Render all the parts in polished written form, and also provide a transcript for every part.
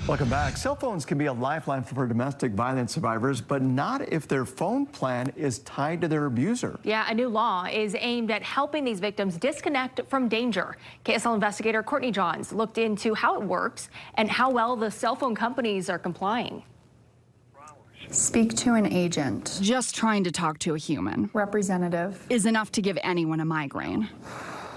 Welcome back. Cell phones can be a lifeline for domestic violence survivors, but not if their phone plan is tied to their abuser. Yeah, a new law is aimed at helping these victims disconnect from danger. KSL investigator Courtney Johns looked into how it works and how well the cell phone companies are complying. Speak to an agent. Just trying to talk to a human. Representative. Is enough to give anyone a migraine.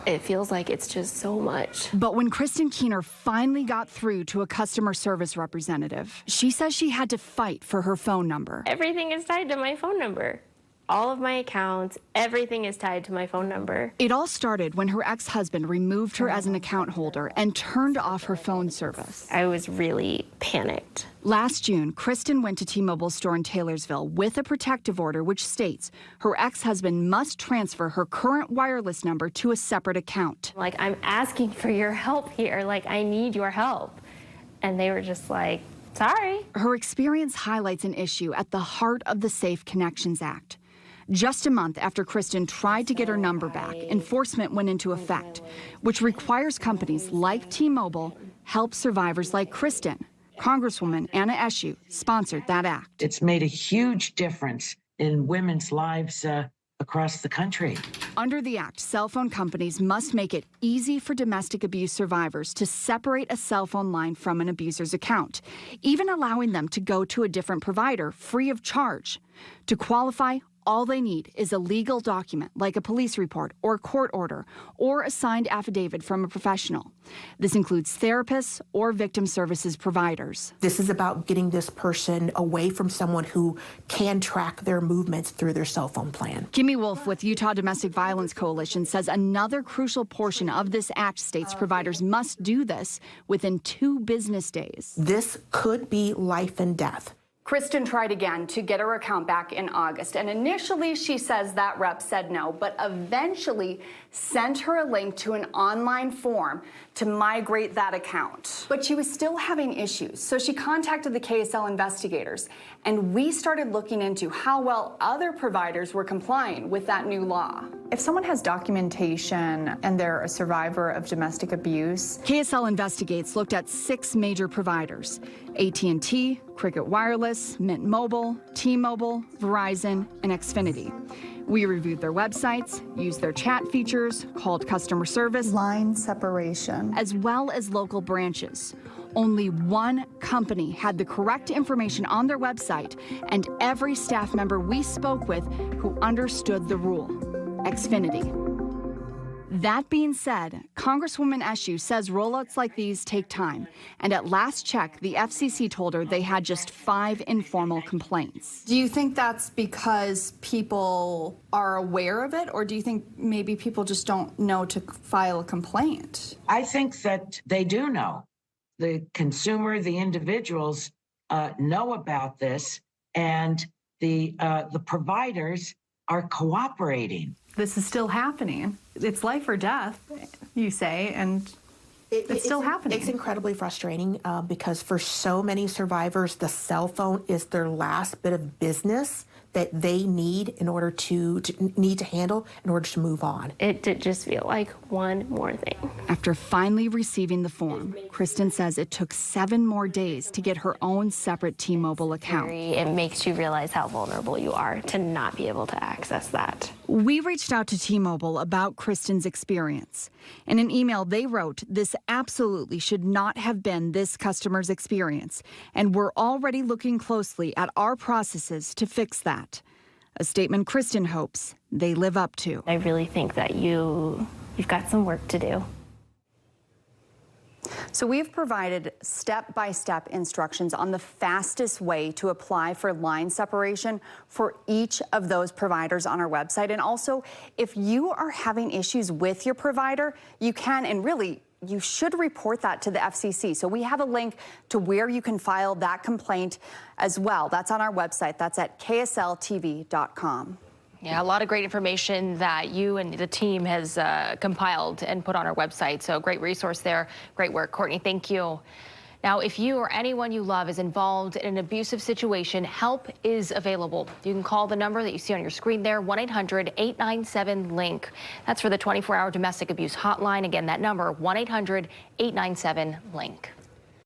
It feels like it's just so much. But when Kristen Keener finally got through to a customer service representative, she says she had to fight for her phone number. Everything is tied to my phone number. All of my accounts, everything is tied to my phone number. It all started when her ex-husband removed her as an account holder and turned off her phone service. I was really panicked. Last June, Kristen went to T-Mobile's store in Taylorsville with a protective order which states her ex-husband must transfer her current wireless number to a separate account. Like, I'm asking for your help here. Like, I need your help. And they were just like, sorry. Her experience highlights an issue at the heart of the Safe Connections Act. Just a month after Kristen tried to get her number back, enforcement went into effect, which requires companies like T-Mobile help survivors like Kristen. Congresswoman Anna Eshoo sponsored that act. It's made a huge difference in women's lives across the country. Under the act, cell phone companies must make it easy for domestic abuse survivors to separate a cell phone line from an abuser's account, even allowing them to go to a different provider free of charge. To qualify, all they need is a legal document like a police report or court order or a signed affidavit from a professional. This includes therapists or victim services providers. This is about getting this person away from someone who can track their movements through their cell phone plan. Kimmy Wolf with Utah Domestic Violence Coalition says another crucial portion of this act states providers must do this within 2 business days. This could be life and death. Kristen tried again to get her account back in August, and initially she says that rep said no, but eventually sent her a link to an online form to migrate that account. But she was still having issues, so she contacted the KSL investigators, and we started looking into how well other providers were complying with that new law. If someone has documentation and they're a survivor of domestic abuse, KSL Investigates looked at 6 major providers: AT&T, Cricket Wireless, Mint Mobile, T-Mobile, Verizon, and Xfinity. We reviewed their websites, used their chat features, called customer service, line separation, as well as local branches. Only one company had the correct information on their website, and every staff member we spoke with who understood the rule: Xfinity. That being said, Congresswoman Eshoo says rollouts like these take time, and at last check, the FCC told her they had just 5 informal complaints. Do you think that's because people are aware of it, or do you think maybe people just don't know to file a complaint? I think that they do know. The consumer, the individuals know about this, and the providers are cooperating. This is still happening. It's life or death, you say, and it's still happening. It's incredibly frustrating because for so many survivors, the cell phone is their last bit of business that they need in order to handle in order to move on. It did just feel like one more thing. After finally receiving the form, Kristen says it took 7 more days to get her own separate T-Mobile account. It makes you realize how vulnerable you are to not be able to access that. We reached out to T-Mobile about Kristen's experience. In an email they wrote, this absolutely should not have been this customer's experience, and we're already looking closely at our processes to fix that. A statement Kristen hopes they live up to. I really think that you've got some work to do. So we've provided step-by-step instructions on the fastest way to apply for line separation for each of those providers on our website. And also, if you are having issues with your provider, you can, and really, you should report that to the FCC. So we have a link to where you can file that complaint as well. That's on our website. That's at ksltv.com. Yeah, a lot of great information that you and the team has compiled and put on our website. So great resource there. Great work, Courtney. Thank you. Now, if you or anyone you love is involved in an abusive situation, help is available. You can call the number that you see on your screen there, 1-800-897-LINK. That's for the 24-hour domestic abuse hotline. Again, that number, 1-800-897-LINK.